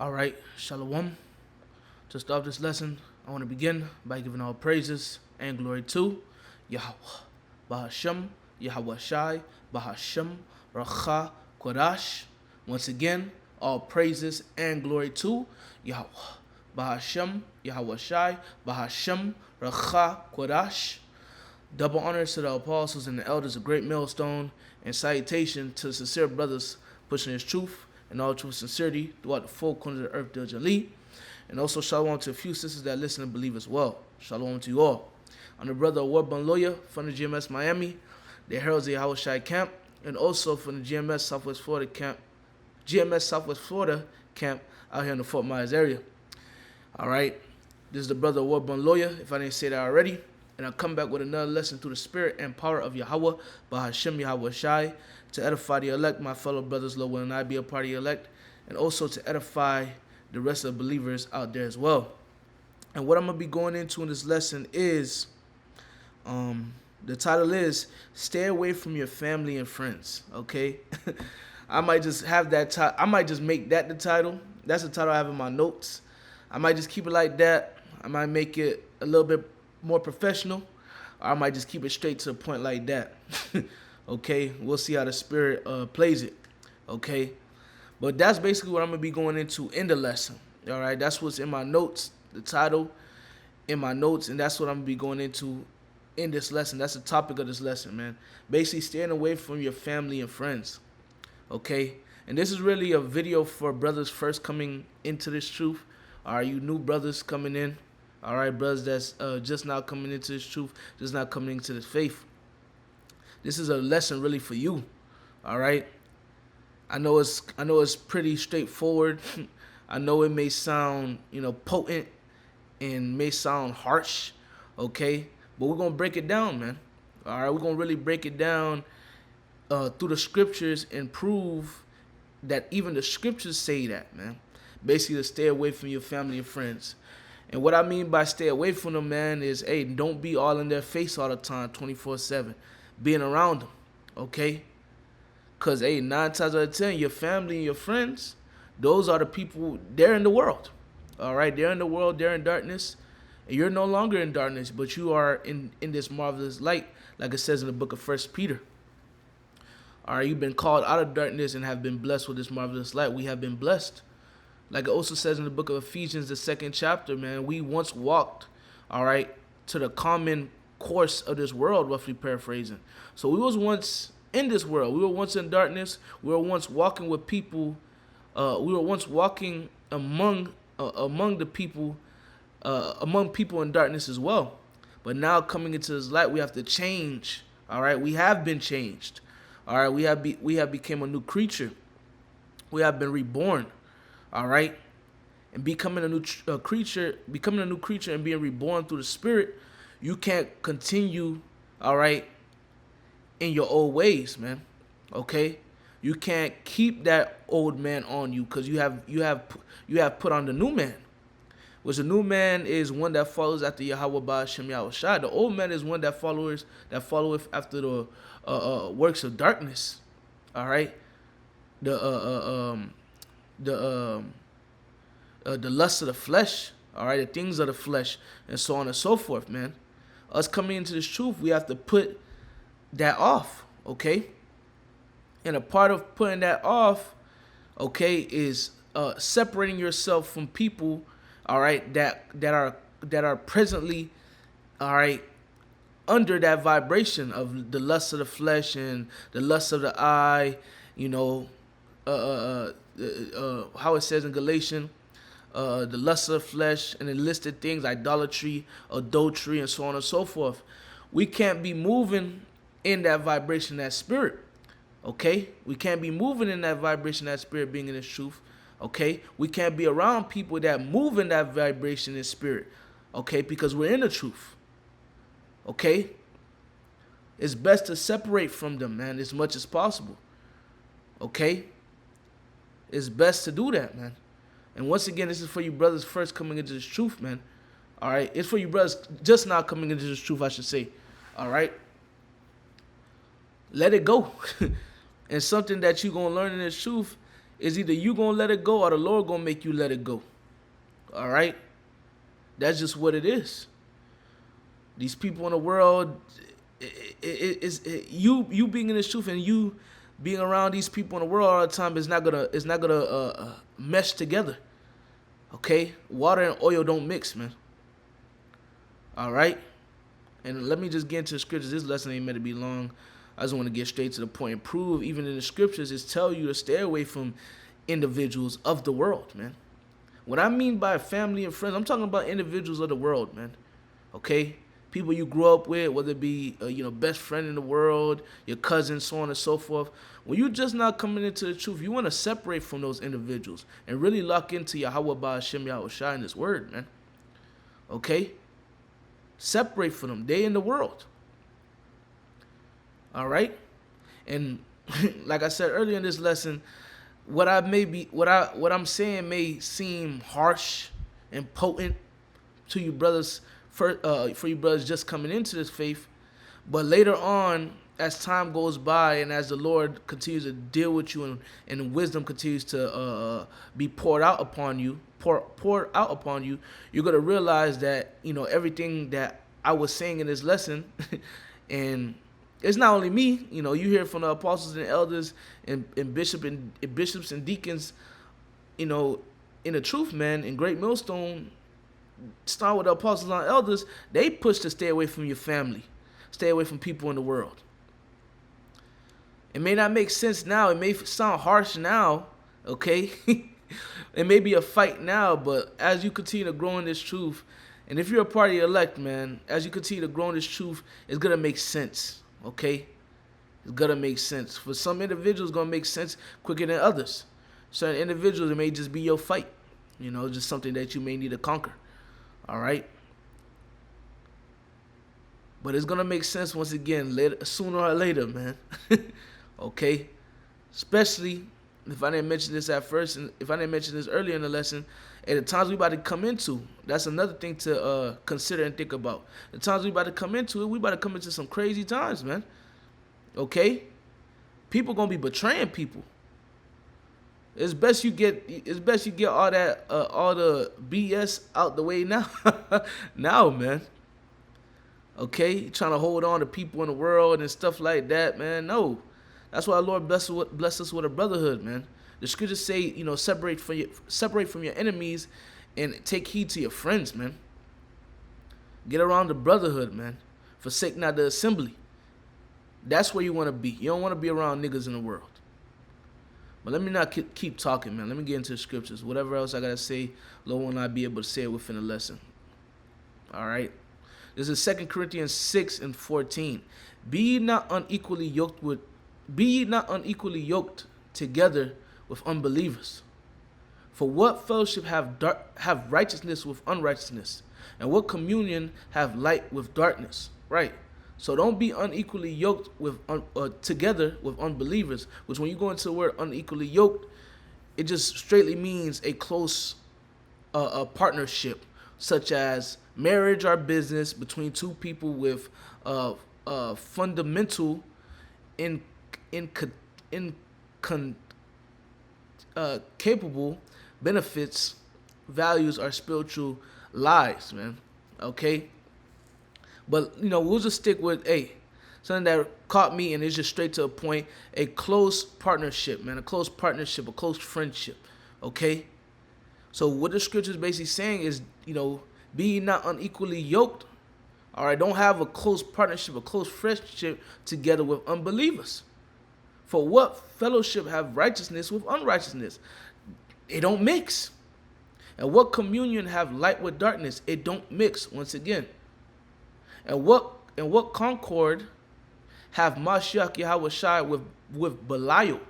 All right, Shalom. To start this lesson, I want to begin by giving all praises and glory to Yahweh, Bahashem, Yahweh Shai, Bahashem, Racha, Kodash. Once again, all praises and glory to Yahweh, Bahashem, Yahweh Shai, Bahashem, Racha, Kodash. Double honors to the apostles and the elders of Great Millstone, and salutation to the sincere brothers pushing his truth and all true sincerity throughout the four corners of the earth diligently. And also shalom to a few sisters that listen and believe as well. Shalom to you all. I'm the brother of Warbun Lawyer from the GMS Miami, the Heralds of Yahweh Shai camp, and also from the GMS Southwest Florida camp out here in the Fort Myers area. All right, this is the brother of Warbun Lawyer, if I didn't say that already. And I'll come back with another lesson through the spirit and power of Yahweh, Bahashem Yahweh Shai, to edify the elect, my fellow brothers, Lord, will and I be a part of the elect, and also to edify the rest of the believers out there as well. And what I'm going to be going into in this lesson is, the title is, Stay Away from Your Family and Friends, okay? I might just have that I might just make that the title. That's the title I have in my notes. I might just keep it like that. I might make it a little bit more professional, or I might just keep it straight to the point like that. Okay, we'll see how the spirit plays it. Okay, but that's basically what I'm gonna be going into in the lesson. All right, that's what's in my notes, the title in my notes, and that's what I'm gonna be going into in this lesson. That's the topic of this lesson, man. Basically, staying away from your family and friends. Okay, and this is really a video for brothers first coming into this truth. All right, you new brothers coming in. All right, brothers that's just now coming into this truth, just now coming into this faith. This is a lesson really for you. All right. I know it's pretty straightforward. I know it may sound, potent and may sound harsh, okay? But we're gonna break it down, man. All right, we're gonna really break it down through the scriptures and prove that even the scriptures say that, man. Basically, to stay away from your family and friends. And what I mean by stay away from them, man, is, hey, don't be all in their face all the time, 24/7, being around them, okay? Because, hey, 9 times out of 10, your family and your friends, those are the people, they're in the world, all right? They're in the world, they're in darkness, and you're no longer in darkness, but you are in this marvelous light, like it says in the book of 1 Peter. All right, you've been called out of darkness and have been blessed with this marvelous light. We have been blessed. Like it also says in the book of Ephesians, the 2nd chapter, man, we once walked, all right, to the common course of this world, roughly paraphrasing. So we was once in this world. We were once in darkness. We were once walking with people. We were once walking among the people, among people in darkness as well. But now coming into this light, we have to change. All right, we have been changed. All right, we have become a new creature. We have been reborn. All right, and becoming a new creature and being reborn through the spirit, you can't continue, all right, in your old ways, man. Okay, you can't keep that old man on you, because you have put on the new man, which the new man is one that follows after Yahweh Ba'ashem Yahweh Shai. The old man is one that followeth after the works of darkness. All right, the lust of the flesh, all right, the things of the flesh, and so on and so forth, man. Us coming into this truth, we have to put that off, okay? And a part of putting that off, okay, is separating yourself from people, all right, that are presently, all right, under that vibration of the lust of the flesh and the lust of the eye, how it says in Galatians, the lust of the flesh and the listed things, idolatry, adultery, and so on and so forth. We can't be moving in that vibration, that spirit, okay? We can't be moving in that vibration, that spirit, being in its truth, okay? We can't be around people that move in that vibration and spirit, okay? Because we're in the truth, okay? It's best to separate from them, man, as much as possible, okay? It's best to do that, man. And once again, this is for you brothers first coming into this truth, man. All right? It's for you brothers just now coming into this truth, I should say. All right? Let it go. And something that you're going to learn in this truth It's either you gonna let it go or the Lord gonna make you let it go. All right? That's just what it is. These people in the world, you being in this truth and you being around these people in the world all the time is not gonna mesh together. Okay, water and oil don't mix, man. All right, and let me just get into the scriptures. This lesson ain't meant to be long. I just want to get straight to the point and prove, even in the scriptures, it's tell you to stay away from individuals of the world, man. What I mean by family and friends, I'm talking about individuals of the world, man. Okay, people you grew up with, whether it be best friend in the world, your cousin, so on and so forth. When you just not coming into the truth, you want to separate from those individuals and really lock into Yahweh Ba'ashem Yahweh Shai in this word, man. Okay, separate from them. They in the world. All right, and like I said earlier in this lesson, what I'm saying may seem harsh and potent to you brothers for you brothers just coming into this faith, but later on, as time goes by and as the Lord continues to deal with you and wisdom continues to be poured out upon you, you're gonna realize that everything that I was saying in this lesson, and it's not only me. You hear from the apostles and elders and bishops and deacons, in the truth, man, in Great Millstone, start with the apostles and elders. They push to stay away from your family, stay away from people in the world. It may not make sense now. It may sound harsh now, okay? It may be a fight now, but as you continue to grow in this truth, and if you're a part of the elect, man, as you continue to grow in this truth, it's going to make sense, okay? It's going to make sense. For some individuals, it's going to make sense quicker than others. Certain individuals, it may just be your fight, just something that you may need to conquer, all right? But it's going to make sense once again, sooner or later, man. Okay? Especially if I didn't mention this at first, and if I didn't mention this earlier in the lesson, at the times we about to come into, that's another thing to consider and think about. The times we about to come into it, we about to come into some crazy times, man. Okay? People going to be betraying people. It's best you get all that all the BS out the way now. Now, man. Okay, trying to hold on to people in the world and stuff like that, man. No, that's why the Lord bless us with a brotherhood, man. The scriptures say, separate from your enemies and take heed to your friends, man. Get around the brotherhood, man. Forsake not the assembly. That's where you want to be. You don't want to be around niggas in the world. But let me not keep talking, man. Let me get into the scriptures. Whatever else I got to say, Lord will not be able to say it within the lesson. All right. This is 2 Corinthians 6:14. Be ye not unequally yoked together with unbelievers. For what fellowship have righteousness with unrighteousness? And what communion have light with darkness? Right. So don't be unequally yoked with together with unbelievers. Which when you go into the word unequally yoked, it just straightly means a close a partnership, such as marriage or business between two people with fundamental capable benefits, values, or spiritual lives, man. Okay. But we'll just stick with something that caught me, and it's just straight to the point. A close partnership, man. A close partnership, a close friendship. Okay. So what the scripture is basically saying is, be not unequally yoked. All right, don't have a close partnership, a close friendship together with unbelievers. For what fellowship have righteousness with unrighteousness? It don't mix. And what communion have light with darkness? It don't mix. Once again. And what concord have Mashiach Yahweh Shai with Belial?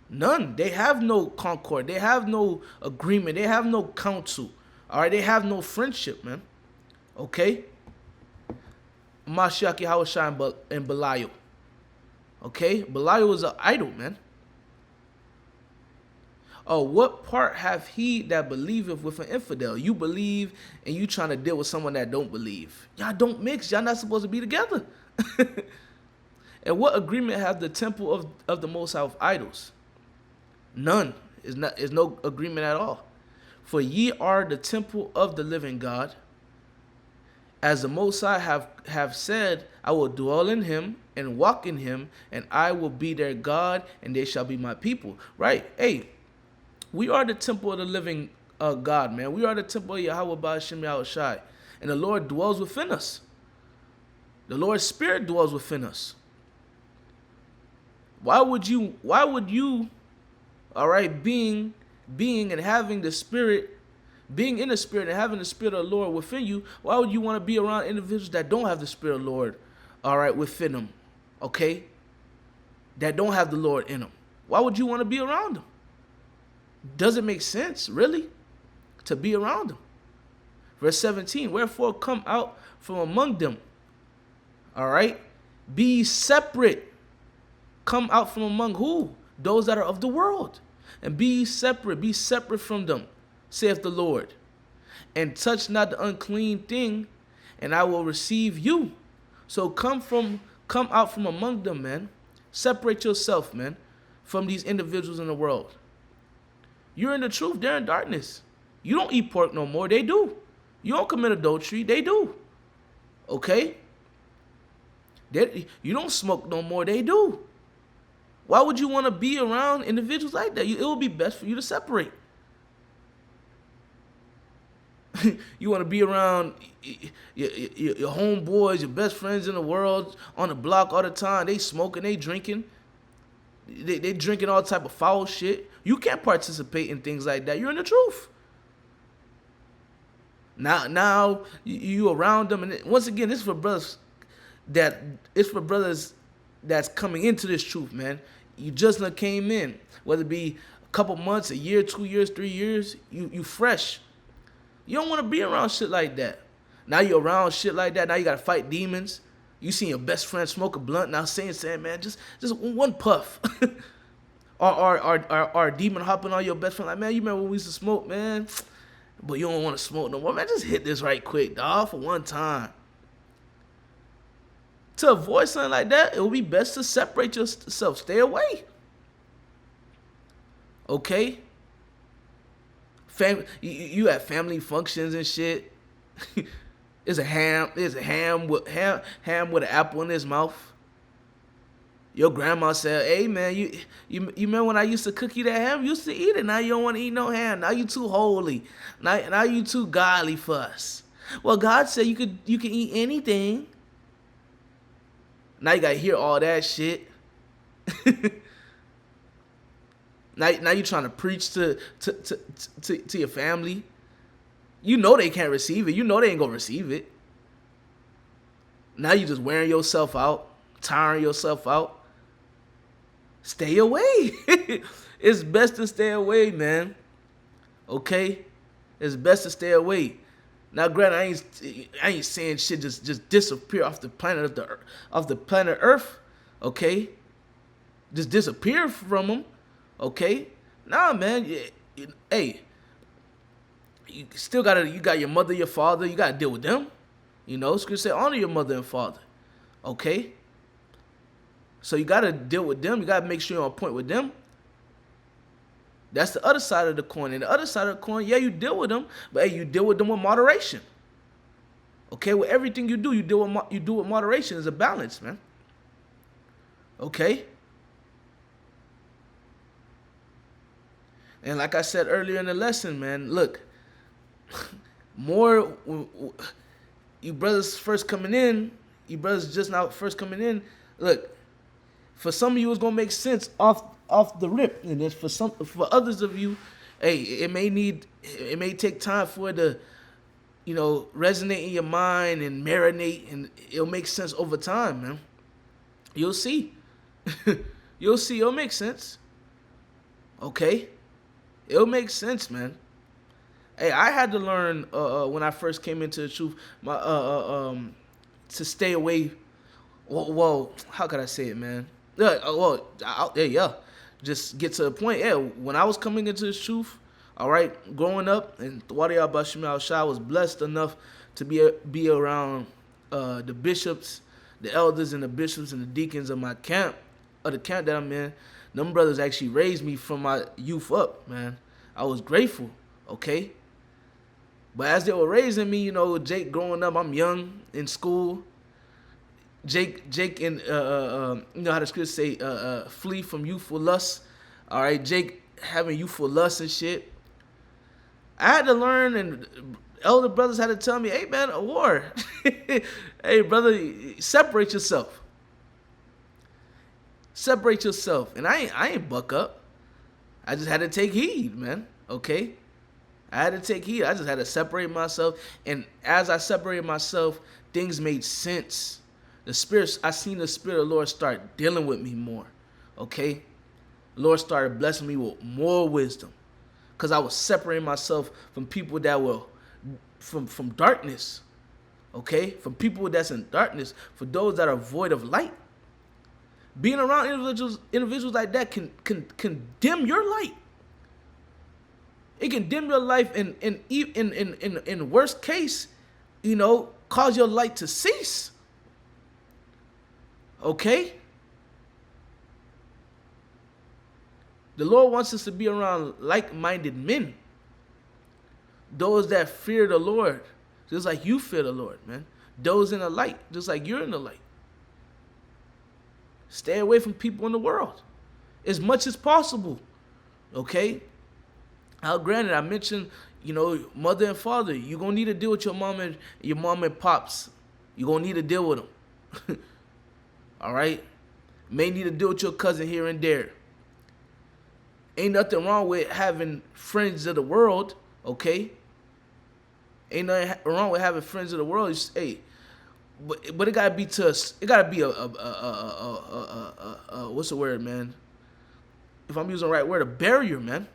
None. They have no concord. They have no agreement. They have no counsel. All right, they have no friendship, man. Okay? Mashiach Yahweh Shai and Belial. Okay? Belial is an idol, man. Oh, what part have he that believeth with an infidel? You believe and you trying to deal with someone that don't believe. Y'all don't mix. Y'all not supposed to be together. And what agreement have the temple of the Most High with idols? None. Is no agreement at all. For ye are the temple of the living God. As the Most High have said, I will dwell in him and walk in him, and I will be their God, and they shall be my people. Right? Hey, we are the temple of the living God, man. We are the temple of Yahweh Ba'ashem Yahushai. And the Lord dwells within us. The Lord's Spirit dwells within us. Why would you, all right, being and having the Spirit, being in the Spirit and having the Spirit of the Lord within you, why would you want to be around individuals that don't have the Spirit of the Lord, all right, within them, okay? That don't have the Lord in them. Why would you want to be around them? Doesn't make sense, really, to be around them. Verse 17, wherefore come out from among them, all right? Be separate. Come out from among who? Those that are of the world. And be separate from them, saith the Lord. And touch not the unclean thing, and I will receive you. So come out from among them, man. Separate yourself, man, from these individuals in the world. You're in the truth, they're in darkness. You don't eat pork no more, they do. You don't commit adultery, they do. Okay? You don't smoke no more, they do. Why would you want to be around individuals like that? It would be best for you to separate. You want to be around your homeboys, your best friends in the world, on the block all the time. They smoking, they drinking. They drinking all type of foul shit. You can't participate in things like that. You're in the truth. Now you around them, and once again, this is for brothers that's coming into this truth, man. You just came in, whether it be a couple months, a year, 2 years, 3 years, you fresh. You don't want to be around shit like that. Now you're around shit like that. Now you got to fight demons. You seen your best friend smoke a blunt. Now saying, man, just one puff. or demon hopping on your best friend. Like, man, you remember when we used to smoke, man? But you don't want to smoke no more. Man, just hit this right quick, dog, for one time. To avoid something like that, it would be best to separate yourself. Stay away. Okay? You at family functions and shit. There's a ham with an apple in his mouth. Your grandma said, "Hey man, you remember when I used to cook you that ham? You used to eat it. Now you don't want to eat no ham. Now you too holy. Now you too godly for us." Well, God said you can eat anything. Now you gotta hear all that shit. Now you trying to preach to your family. You know they can't receive it. You know they ain't gonna receive it. Now you just wearing yourself out, tiring yourself out. Stay away. It's best to stay away, man. Okay? It's best to stay away. Now, granted, I ain't saying shit just disappear off the planet Earth. Okay? Just disappear from them. Okay? Nah, man. Hey, you still you got your mother, your father. You gotta deal with them. You know, Scripture say honor your mother and father. Okay? So you gotta deal with them. You gotta make sure you're on point with them. That's the other side of the coin. And the other side of the coin, yeah, you deal with them, but hey, you deal with them with moderation. Okay, with everything you do, you do with moderation. It's a balance, man. Okay. And like I said earlier in the lesson, man, look, more you brothers first coming in, you brothers just now first coming in. Look, for some of you, it's gonna make sense off the rip, and for others of you, hey, it may take time for it to, resonate in your mind and marinate, and it'll make sense over time, man. You'll see. You'll see. It'll make sense. Okay, it'll make sense, man. Hey, I had to learn when I first came into the truth, to stay away. Well, how could I say it, man? Just get to the point. Yeah, when I was coming into this truth, all right, growing up, and Thwadi Ba'ashem Yahushai was blessed enough to be around the bishops, the elders, and the bishops and the deacons of the camp that I'm in. Them brothers actually raised me from my youth up, man. I was grateful, okay? But as they were raising me, you know, Jake growing up, I'm young in school. Jake, and you know how the scriptures say, flee from youthful lust. All right, Jake having youthful lust and shit. I had to learn, and elder brothers had to tell me, "Hey, man, a war. Hey, brother, separate yourself. Separate yourself." And I ain't buck up. I just had to take heed, man. Okay. I had to take heed. I just had to separate myself. And as I separated myself, things made sense. I seen the Spirit of the Lord start dealing with me more. Okay? The Lord started blessing me with more wisdom. Because I was separating myself from people that were from darkness. Okay? From people that's in darkness. For those that are void of light. Being around individuals like that can dim your light. It can dim your life, and in worst case, you know, cause your light to cease. Okay? The Lord wants us to be around like-minded men. Those that fear the Lord, just like you fear the Lord, man. Those in the light, just like you're in the light. Stay away from people in the world as much as possible. Okay? Now, granted, I mentioned, you know, mother and father. You're going to need to deal with your mom and pops. You're going to need to deal with them. All right? May need to deal with your cousin here and there. Ain't nothing wrong with having friends of the world, okay? Ain't nothing wrong with having friends of the world. Hey, but it gotta be to us. It gotta be what's the word, man? If I'm using the right word, a barrier, man.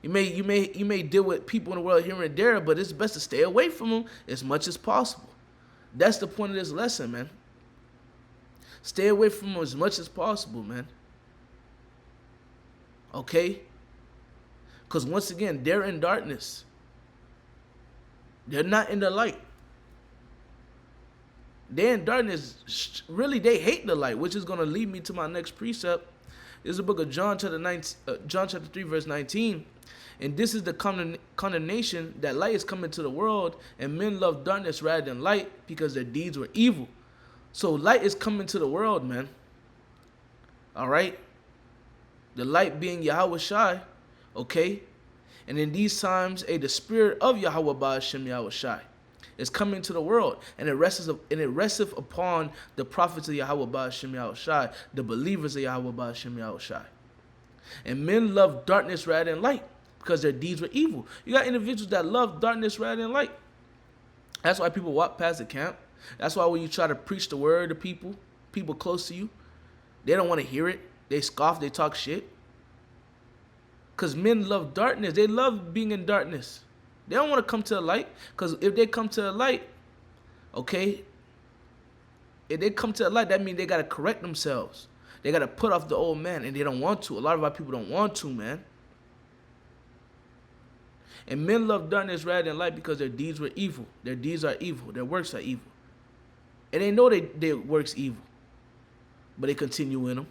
You may deal with people in the world here and there, but it's best to stay away from them as much as possible. That's the point of this lesson, man. Stay away from them as much as possible, man. Okay? Because once again, they're in darkness. They're not in the light. They're in darkness. Really, they hate the light, which is going to lead me to my next precept. This is the book of John, chapter 3, verse 19. And this is the condemnation, that light is coming to the world, and men love darkness rather than light because their deeds were evil. So light is coming to the world, man. All right? The light being Yahweh Shai, okay? And in these times, the spirit of Yahweh Ba'ashem Yahweh Shai is coming to the world, and it resteth upon the prophets of Yahweh Ba'ashem Yahweh Shai, the believers of Yahweh Ba'ashem Yahweh Shai. And men love darkness rather than light because their deeds were evil. You got individuals that love darkness rather than light. That's why people walk past the camp. That's why when you try to preach the word to people close to you, they don't want to hear it. They scoff, they talk shit. Because men love darkness. They love being in darkness. They don't want to come to the light. Because if they come to the light, okay, if they come to the light, that means they got to correct themselves. They got to put off the old man, and they don't want to. A lot of our people don't want to, man. And men love darkness rather than light because their deeds were evil. Their deeds are evil. Their works are evil. And they know their works evil. But they continue in them.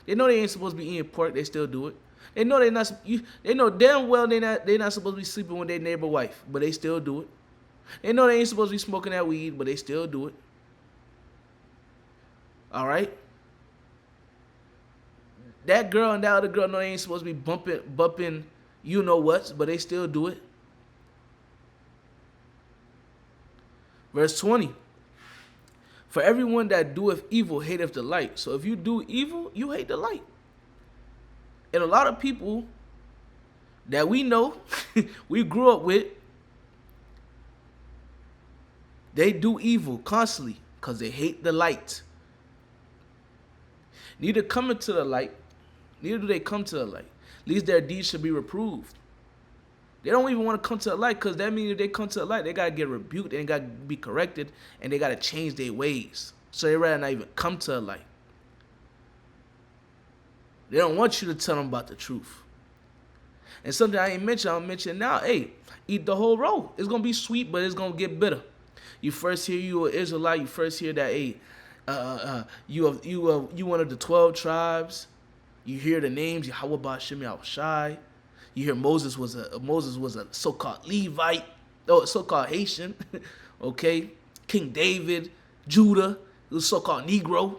They know they ain't supposed to be eating pork. They still do it. They know they know damn well they not supposed to be sleeping with their neighbor wife. But they still do it. They know they ain't supposed to be smoking that weed. But they still do it. All right? That girl and that other girl know they ain't supposed to be bumping you know what, but they still do it. Verse 20. For everyone that doeth evil hateth the light. So if you do evil, you hate the light. And a lot of people that we know, we grew up with, they do evil constantly because they hate the light. Neither coming to the light, neither do they come to the light. Least their deeds should be reproved. They don't even want to come to the light because that means if they come to the light, they got to get rebuked and got to be corrected and they got to change their ways. So they rather not even come to the light. They don't want you to tell them about the truth. And something I ain't mentioned, I'll mention now. Hey, eat the whole roll. It's going to be sweet, but it's going to get bitter. You first hear you an Israelite. You first hear that, hey, you one of the 12 tribes. You hear the names, Yahweh Ba'Shem Yahushai. You hear Moses was a so-called Levite, so-called Haitian, okay? King David, Judah, he was so-called Negro.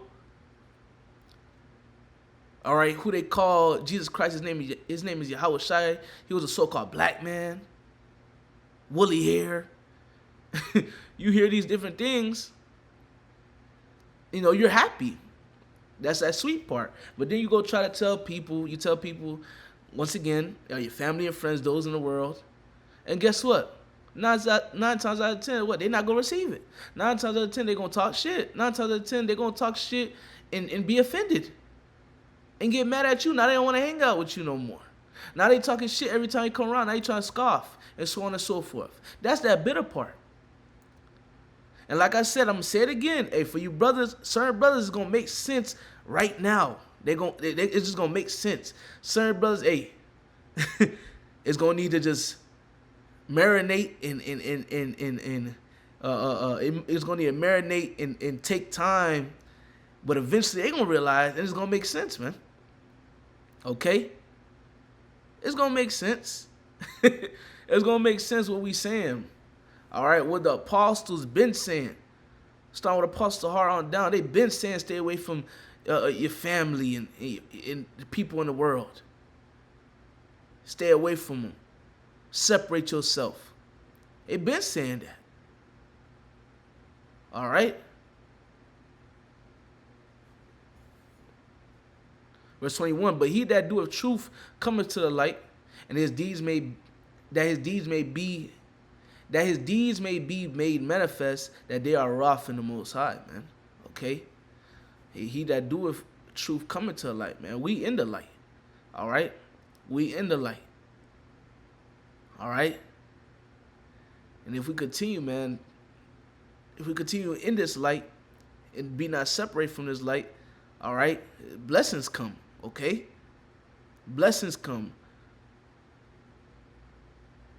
All right, who they call Jesus Christ, his name is Yahushai. He was a so-called black man, woolly hair. You hear these different things, you're happy. That's that sweet part. But then you go try to tell people, once again, your family and friends, those in the world, and guess what? 9 times out of 10, what? They're not going to receive it. 9 times out of 10, they're going to talk shit. 9 times out of 10, they're going to talk shit and be offended and get mad at you. Now they don't want to hang out with you no more. Now they talking shit every time you come around. Now you trying to scoff and so on and so forth. That's that bitter part. And like I said, I'm going to say it again. Hey, for you brothers, certain brothers, it's going to make sense right now. It's just going to make sense. Certain brothers, hey, it's going to need to just marinate it's going to need to marinate and take time. But eventually they're going to realize, and it's going to make sense, man. Okay? It's going to make sense. It's going to make sense what we saying. All right, what the apostles been saying. Starting with Apostle Hart on down, they been saying stay away from your family and the people in the world. Stay away from them. Separate yourself. They been saying that. All right? Verse 21, but he that doeth truth cometh to the light, and his deeds may be made manifest, that they are wroth in the Most High, man. Okay? He that doeth truth cometh to the light, man. We in the light. All right? We in the light. All right? And if we continue, man, in this light and be not separated from this light, all right, blessings come, okay? Blessings come.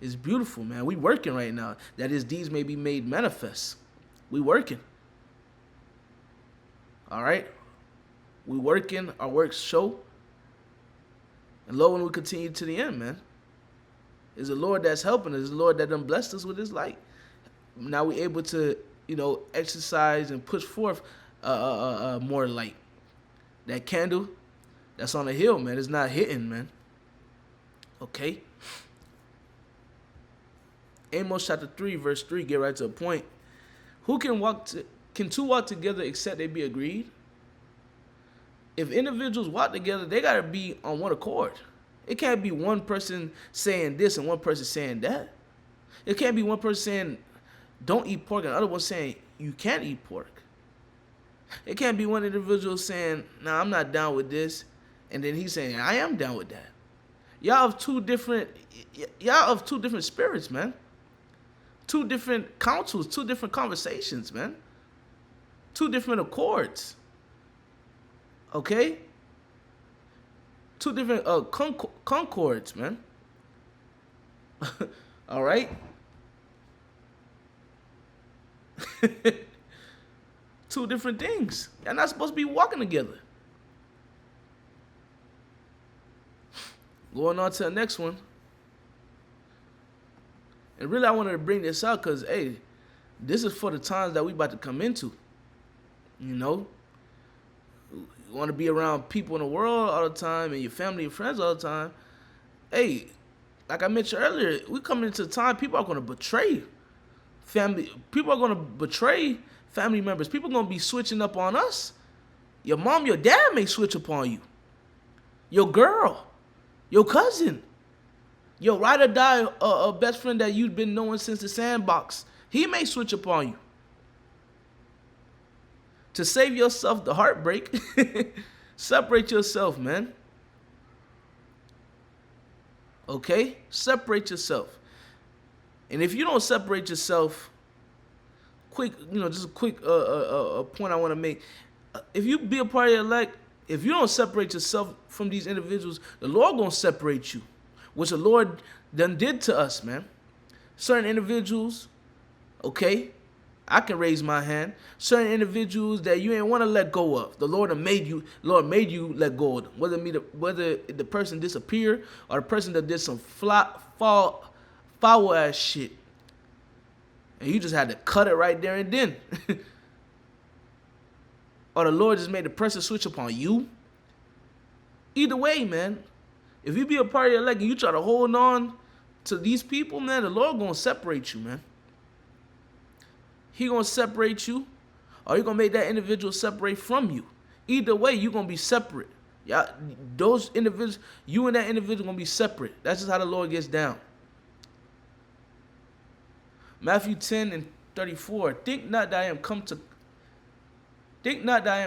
It's beautiful, man. We working right now. That his deeds may be made manifest. We working. All right? We working. Our works show. And lo, when we continue to the end, man. It's the Lord that's helping us. It's the Lord that done blessed us with his light. Now we're able to, exercise and push forth more light. That candle that's on the hill, man, it's not hitting, man. Okay? Amos chapter 3, verse 3, get right to the point. Who can two walk together except they be agreed? If individuals walk together, they got to be on one accord. It can't be one person saying this and one person saying that. It can't be one person saying, don't eat pork, and the other one saying, you can't eat pork. It can't be one individual saying, nah, I'm not down with this, and then he's saying, I am down with that. Y'all of two different spirits, man. 2 different councils, 2 different conversations, man. 2 different accords. Okay? 2 different concords, man. All right? 2 different things. You're not supposed to be walking together. Going on to the next one. And really, I wanted to bring this out because, hey, this is for the times that we about to come into. You want to be around people in the world all the time and your family and friends all the time. Hey, like I mentioned earlier, we coming into a time people are going to betray family. People are going to betray family members. People are going to be switching up on us. Your mom, your dad may switch up on you. Your girl, your cousin. Your ride or die best friend that you've been knowing since the sandbox, he may switch upon you. To save yourself the heartbreak, separate yourself, man. Okay? Separate yourself. And if you don't separate yourself, just a quick point I want to make. If you be a part of the elect, if you don't separate yourself from these individuals, the Lord gonna separate you. Which the Lord done did to us, man. Certain individuals, okay? I can raise my hand. Certain individuals that you ain't want to let go of, the Lord made you let go of them. Whether the person disappeared or the person that did some foul ass shit, and you just had to cut it right there and then, or the Lord just made the person switch upon you. Either way, man, if you be a part of your elect and you try to hold on to these people, man, the Lord gonna separate you, man. He gonna separate you, or he gonna make that individual separate from you. Either way, you gonna be separate. Yeah, those individuals, you and that individual gonna be separate. That's just how the Lord gets down. Matthew 10:34. Think not that I am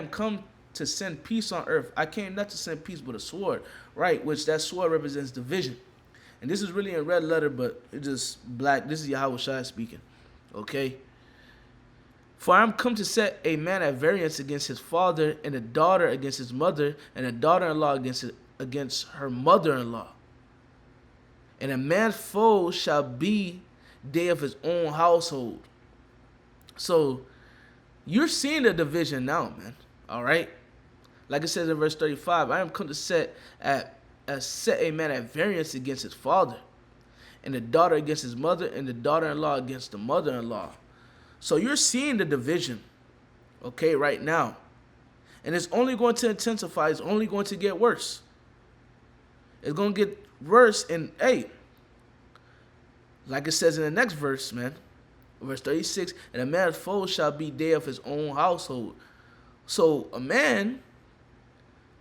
come to send peace on earth. I came not to send peace but a sword, right? Which that sword represents division. And this is really in red letter, but it's just black. This is Yahweh Shai speaking. Okay. For I am come to set a man at variance against his father, and a daughter against his mother, and a daughter-in-law against her mother-in-law. And a man's foe shall be they of his own household. So you're seeing the division now, man. All right. Like it says in verse 35, I am come to set a man at variance against his father, and the daughter against his mother, and the daughter-in-law against the mother-in-law. So you're seeing the division, okay, right now. And it's only going to intensify. It's only going to get worse. It's going to get worse. And, hey, like it says in the next verse, man, verse 36, and a man's foe shall be they of his own household. So a man,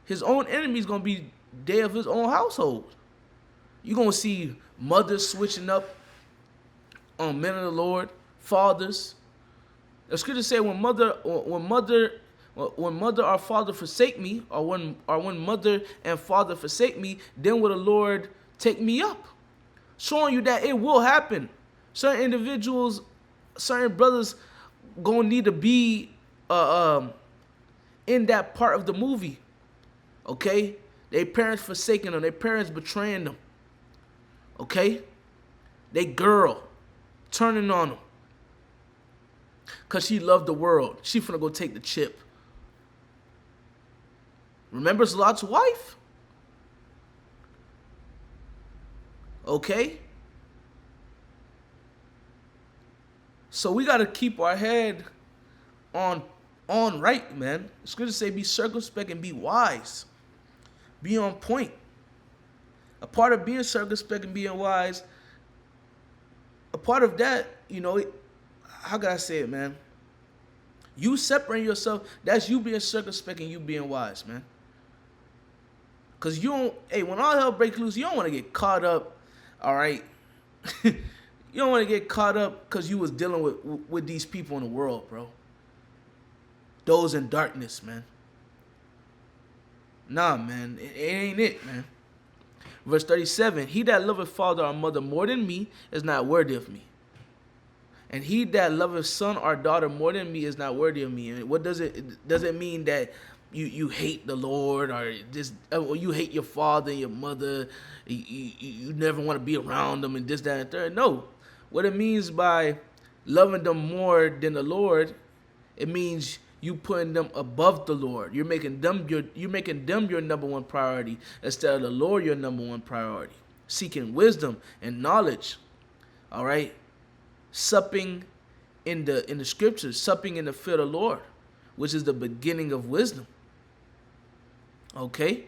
his own enemy is going to be they of his own household. You're going to see mothers switching up on men of the Lord, fathers. The scripture say when mother or father forsake me, or when mother and father forsake me, then will the Lord take me up. Showing you that it will happen. Certain individuals, certain brothers gonna need to be in that part of the movie. Okay? Their parents forsaking them, their parents betraying them. Okay? They girl turning on them. Because she loved the world. She finna go take the chip. Remember Lot's wife? Okay? So we got to keep our head on right, man. It's good to say be circumspect and be wise. Be on point. A part of being circumspect and being wise, a part of that, how can I say it, man? You separating yourself, that's you being circumspect and you being wise, man. Because when all hell breaks loose, you don't want to get caught up, all right? You don't want to get caught up because you was dealing with these people in the world, bro. Those in darkness, man. Nah, man, it ain't it, man. Verse 37, he that loveth father or mother more than me is not worthy of me. And he that loveth son or daughter more than me is not worthy of me. And what does it mean that you hate the Lord, or you hate your father and your mother, you never want to be around them and this, that, and third? No. What it means by loving them more than the Lord, it means you putting them above the Lord. You're making them your number one priority instead of the Lord your number one priority. Seeking wisdom and knowledge. All right? Supping in the scriptures, supping in the fear of the Lord, which is the beginning of wisdom. Okay?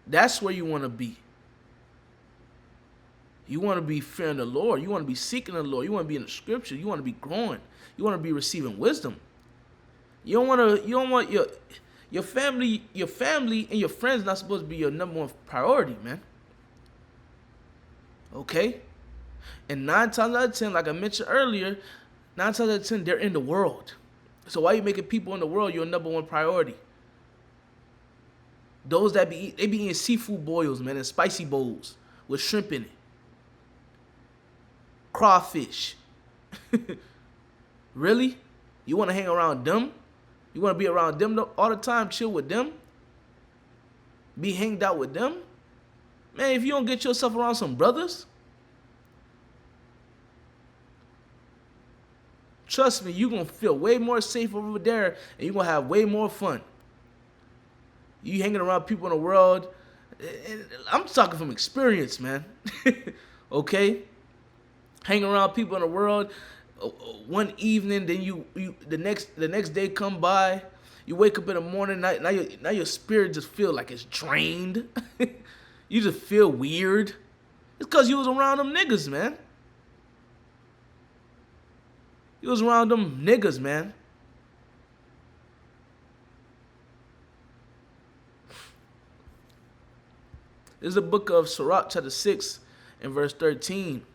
That's where you want to be. You want to be fearing the Lord. You want to be seeking the Lord. You want to be in the scripture. You want to be growing. You want to be receiving wisdom. You don't want your family and your friends not supposed to be your number one priority, man. Okay? And 9 times out of 10, like I mentioned earlier, 9 times out of 10, they're in the world. So why are you making people in the world your number one priority? Those that be eating seafood boils, man, and spicy bowls with shrimp in it. Crawfish. Really? You want to hang around them? You want to be around them all the time, chill with them? Be hanged out with them? Man, if you don't get yourself around some brothers, trust me, you're going to feel way more safe over there, and you're going to have way more fun. You hanging around people in the world, and I'm talking from experience, man. Okay? Hanging around people in the world, one evening, then you the next day come by, you wake up in the morning, now your spirit just feel like it's drained. You just feel weird. It's because you was around them niggas, man. You was around them niggas, man. This is the book of Sirach, chapter 6, and verse 13.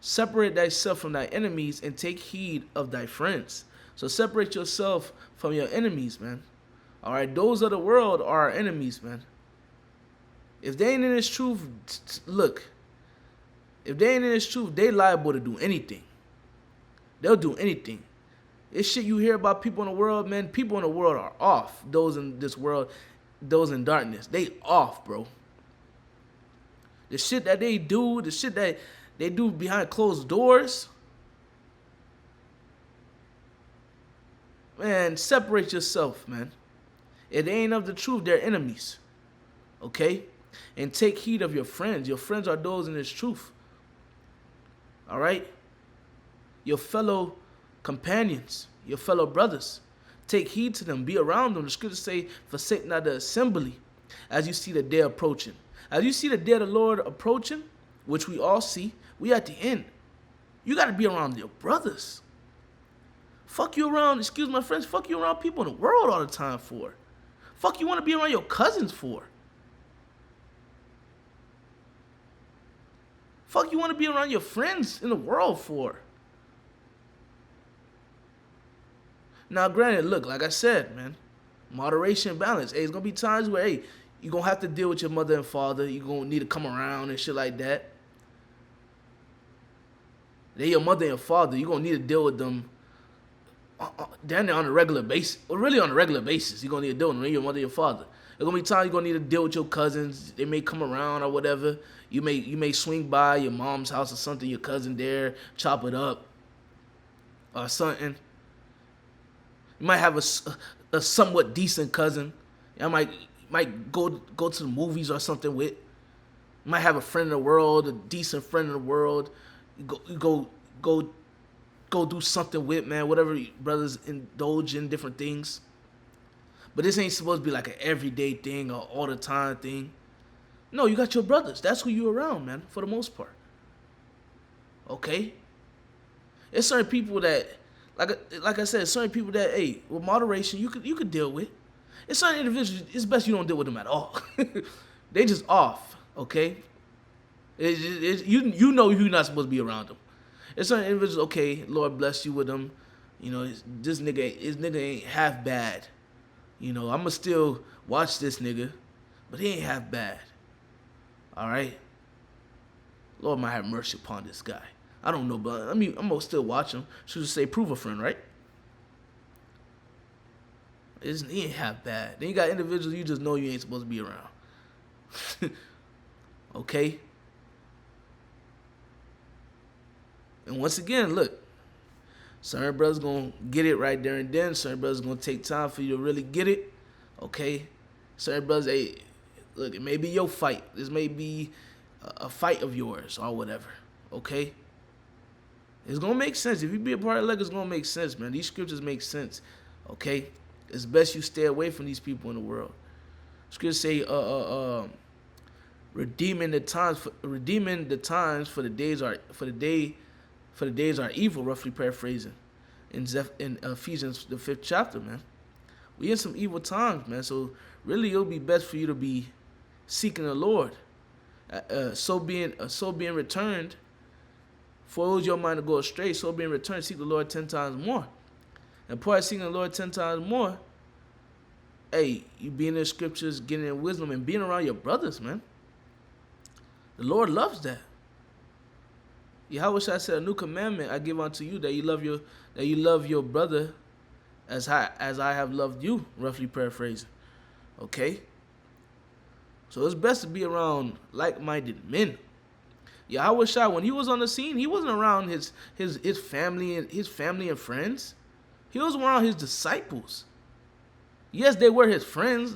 Separate thyself from thy enemies and take heed of thy friends. So separate yourself from your enemies, man. All right, those of the world are our enemies, man. If they ain't in this truth, look. If they ain't in this truth, they liable to do anything. They'll do anything. This shit you hear about people in the world, man, people in the world are off. Those in this world, those in darkness, they off, bro. The shit that they do, the shit that they do behind closed doors, man, separate yourself, man. If they ain't of the truth, they're enemies. Okay? And take heed of your friends. Your friends are those in this truth. All right? Your fellow companions, your fellow brothers. Take heed to them. Be around them. The scriptures say, forsake not the assembly as you see the day approaching. As you see the day of the Lord approaching, which we all see, we at the end. You got to be around your brothers. Fuck you around, excuse my friends, fuck you around people in the world all the time for. Fuck you want to be around your cousins for. Fuck you want to be around your friends in the world for. Now, granted, look, like I said, man, moderation, balance. Hey, it's going to be times where, hey, you're going to have to deal with your mother and father. You're going to need to come around and shit like that. They're your mother and your father. You're going to need to deal with them down there on a regular basis. Or really on a regular basis. You're going to need to deal with them. They're your mother and your father. There's going to be times you're going to need to deal with your cousins. They may come around or whatever. You may swing by your mom's house or something, your cousin there, chop it up or something. You might have a somewhat decent cousin. I might go to the movies or something with. You might have a friend in the world, a decent friend in the world. You go do something with, man. Whatever brothers indulge in different things. But this ain't supposed to be like an everyday thing or all the time thing. No, you got your brothers. That's who you around, man, for the most part. Okay? There's certain people that, like I said, certain people that, hey, with moderation, you could deal with. It's certain individuals, it's best you don't deal with them at all. They just off, okay? You know you're not supposed to be around them. It's certain individuals, okay, Lord bless you with them. You know, this nigga ain't half bad. You know, I'ma still watch this nigga, but he ain't half bad. All right? Lord might have mercy upon this guy. I don't know, but I mean, I'm gonna still watch him. Should just say prove a friend, right? He ain't half bad. Then you got individuals you just know you ain't supposed to be around. Okay? And once again, look, certain brothers gonna get it right there and then. Certain brothers gonna take time for you to really get it. Okay? Certain brothers, hey, look, it may be your fight. This may be a fight of yours or whatever. Okay? It's gonna make sense. If you be a part of the leg, it's gonna make sense, man. These scriptures make sense. Okay? It's best you stay away from these people in the world. Scriptures say, redeeming the times for the days are evil, roughly paraphrasing. In Ephesians, the 5th chapter, man. We in some evil times, man. So really, it'll be best for you to be seeking the Lord. So being returned, for your mind to go astray, so being returned, seek the Lord 10 times more. And part of seeking the Lord 10 times more, hey, you being in the scriptures, getting in wisdom, and being around your brothers, man. The Lord loves that. Yahweh Shai said, a new commandment I give unto you, that you love your brother as I have loved you, roughly paraphrasing. Okay? So it's best to be around like-minded men. Yahweh Shai, when he was on the scene, he wasn't around his family and friends. He was around his disciples. Yes, they were his friends,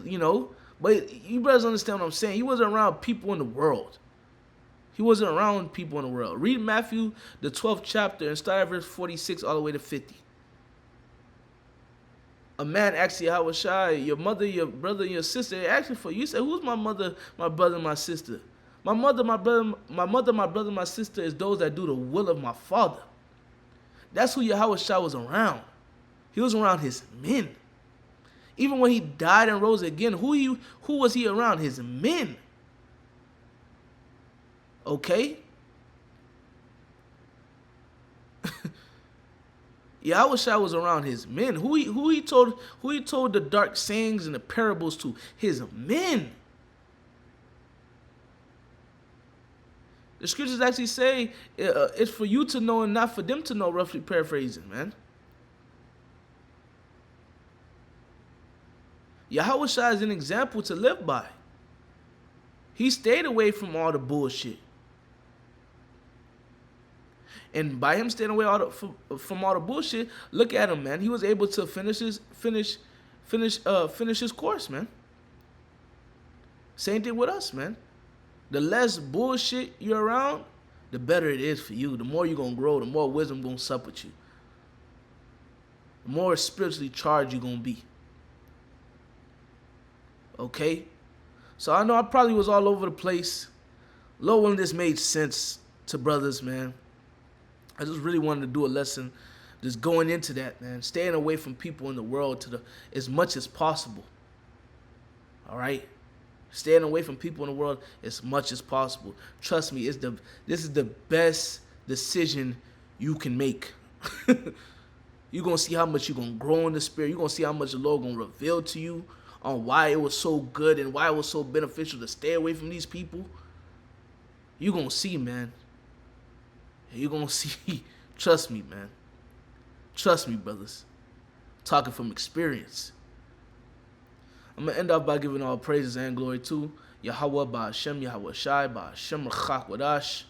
but you brothers understand what I'm saying. He wasn't around people in the world. He wasn't around people in the world. Read Matthew, the 12th chapter, and start at verse 46 all the way to 50. A man asked Yahweh Shai, your mother, your brother, and your sister, they're asking for you. You said, who's my mother, my brother, and my sister? My mother, my brother, my sister is those that do the will of my Father. That's who Yahweh Shai was around. He was around his men. Even when he died and rose again, who was he around? His men. Okay? Yahweh Shai was around his men. Who he told the dark sayings and the parables to? His men. The scriptures actually say it's for you to know and not for them to know, roughly paraphrasing, man. Yahweh Shai is an example to live by. He stayed away from all the bullshit. And by him staying away from all the bullshit, look at him, man. He was able to finish his course, man. Same thing with us, man. The less bullshit you're around, the better it is for you. The more you're going to grow, the more wisdom going to sup with you. The more spiritually charged you're going to be. Okay? So I know I probably was all over the place. Lord willing, this made sense to brothers, man. I just really wanted to do a lesson just going into that, man. Staying away from people in the world as much as possible. All right? Staying away from people in the world as much as possible. Trust me, this is the best decision you can make. You're going to see how much you're going to grow in the spirit. You're going to see how much the Lord going to reveal to you on why it was so good and why it was so beneficial to stay away from these people. You're going to see, man. You're going to see. Trust me, man. Trust me, brothers. Talking from experience. I'm going to end off by giving all praises and glory to Yahweh, Ba'ashem, Yahweh Shai, Ba'ashem, Rachak, Wadash.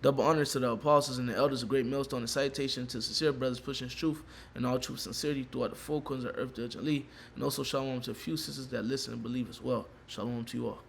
Double honors to the apostles and the elders of Great Millstone, and citation to sincere brothers pushing truth and all true sincerity throughout the four corners of earth diligently. And also shalom to a few sisters that listen and believe as well. Shalom to you all.